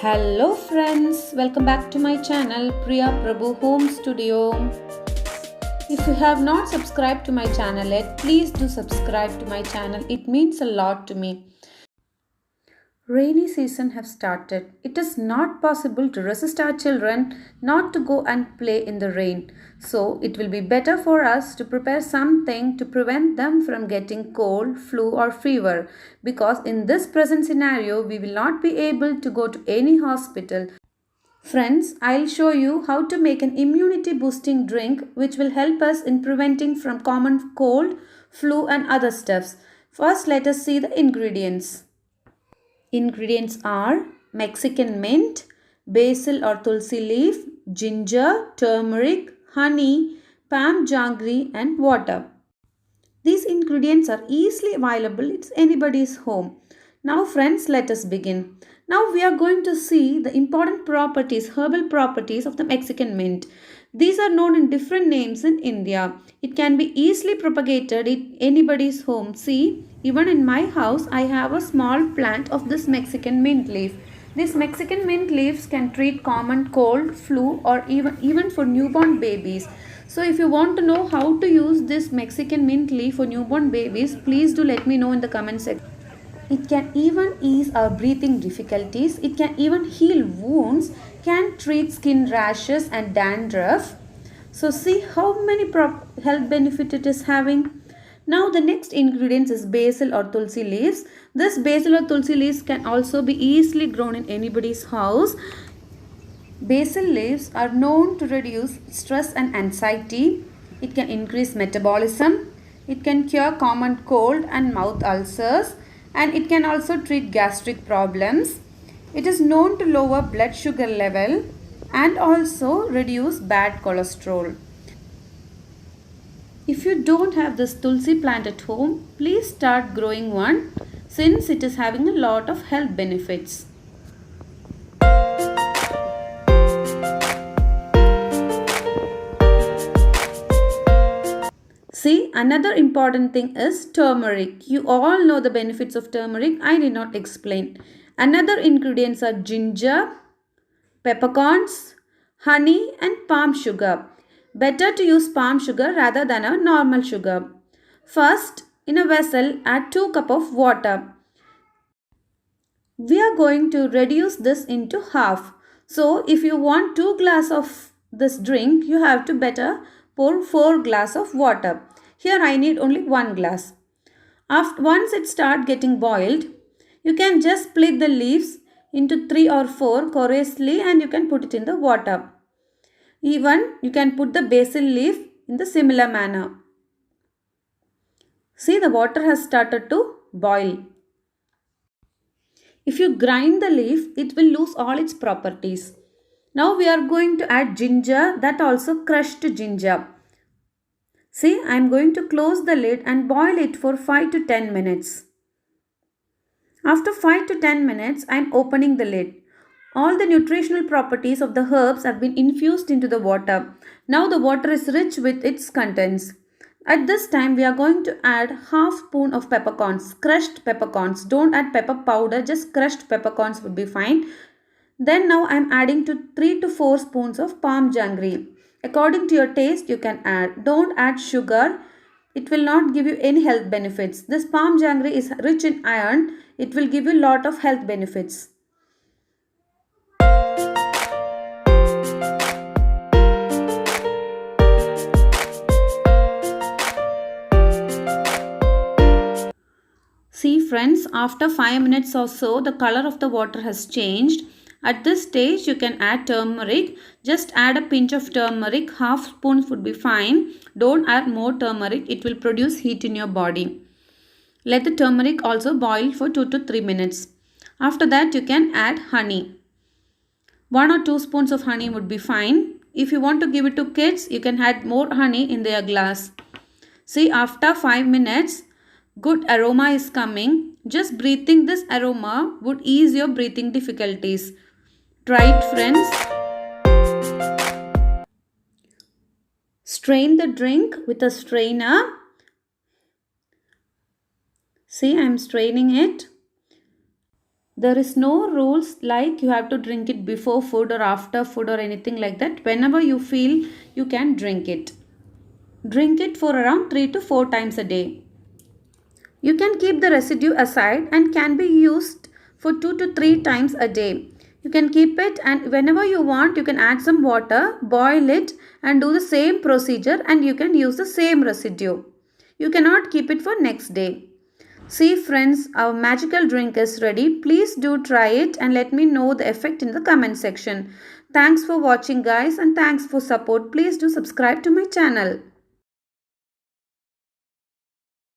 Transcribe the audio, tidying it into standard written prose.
Hello friends, welcome back to my channel Priya Prabhu Home Studio. If you have not subscribed to my channel yet, please do subscribe to my channel. It means a lot to me. Rainy season have started. It is not possible to resist our children not to go and play in the rain. So it will be better for us to prepare something to prevent them from getting cold, flu or fever, because in this present scenario we will not be able to go to any hospital. Friends, I'll show you how to make an immunity boosting drink which will help us in preventing from common cold, flu and other stuffs. First, let us see the ingredients. Ingredients are Mexican mint, basil or tulsi leaf, ginger, turmeric, honey, palm jaggery and water. These ingredients are easily available in anybody's home. Now friends, let us begin. Now we are going to see the important properties, herbal properties of the Mexican mint. These are known in different names in India. It can be easily propagated in anybody's home. See, even in my house, I have a small plant of this Mexican mint leaf. These Mexican mint leaves can treat common cold, flu or even for newborn babies. So if you want to know how to use this Mexican mint leaf for newborn babies, please do let me know in the comment section. It can even ease our breathing difficulties. It can even heal wounds, can treat skin rashes and dandruff. So see how many health benefit it is having. Now the next ingredient is basil or tulsi leaves. This basil or tulsi leaves can also be easily grown in anybody's house. Basil leaves are known to reduce stress and anxiety. It can increase metabolism. It can cure common cold and mouth ulcers, and it can also treat gastric problems. It is known to lower blood sugar level and also reduce bad cholesterol. If you don't have this tulsi plant at home, please start growing one since it is having a lot of health benefits. See, another important thing is turmeric. You all know the benefits of turmeric. I did not explain. Another ingredients are ginger, peppercorns, honey and palm sugar. Better to use palm sugar rather than a normal sugar. First, in a vessel, add 2 cups of water. We are going to reduce this into half. So, if you want 2 glasses of this drink, you have to better pour 4 glasses of water. Here I need only 1 glass. Once it starts getting boiled, you can just split the leaves into 3 or 4 coarsely and you can put it in the water. Even you can put the basil leaf in the similar manner. See, the water has started to boil. If you grind the leaf, it will lose all its properties. Now we are going to add ginger, that also crushed ginger. See, I am going to close the lid and boil it for 5 to 10 minutes. After 5 to 10 minutes, I am opening the lid. All the nutritional properties of the herbs have been infused into the water. Now the water is rich with its contents. At this time, we are going to add half spoon of peppercorns, crushed peppercorns. Don't add pepper powder, just crushed peppercorns would be fine. Then now I am adding to 3 to 4 spoons of palm jaggery. According to your taste, you can add. Don't add sugar. It will not give you any health benefits. This palm jaggery is rich in iron. It will give you a lot of health benefits. See friends, after 5 minutes or so, the color of the water has changed. At this stage, you can add turmeric. Just add a pinch of turmeric. Half spoon would be fine. Don't add more turmeric. It will produce heat in your body. Let the turmeric also boil for 2 to 3 minutes. After that, you can add honey. 1 or 2 spoons of honey would be fine. If you want to give it to kids, you can add more honey in their glass. See, after 5 minutes, good aroma is coming. Just breathing this aroma would ease your breathing difficulties. Try it, friends. Strain the drink with a strainer. See, I am straining it. There is no rules like you have to drink it before food or after food or anything like that. Whenever you feel, you can drink it. Drink it for around 3 to 4 times a day. You can keep the residue aside and can be used for 2 to 3 times a day. You can keep it, and whenever you want, you can add some water, boil it, and do the same procedure, and you can use the same residue. You cannot keep it for next day. See friends, our magical drink is ready. Please do try it and let me know the effect in the comment section. Thanks for watching guys, and thanks for support. Please do subscribe to my channel.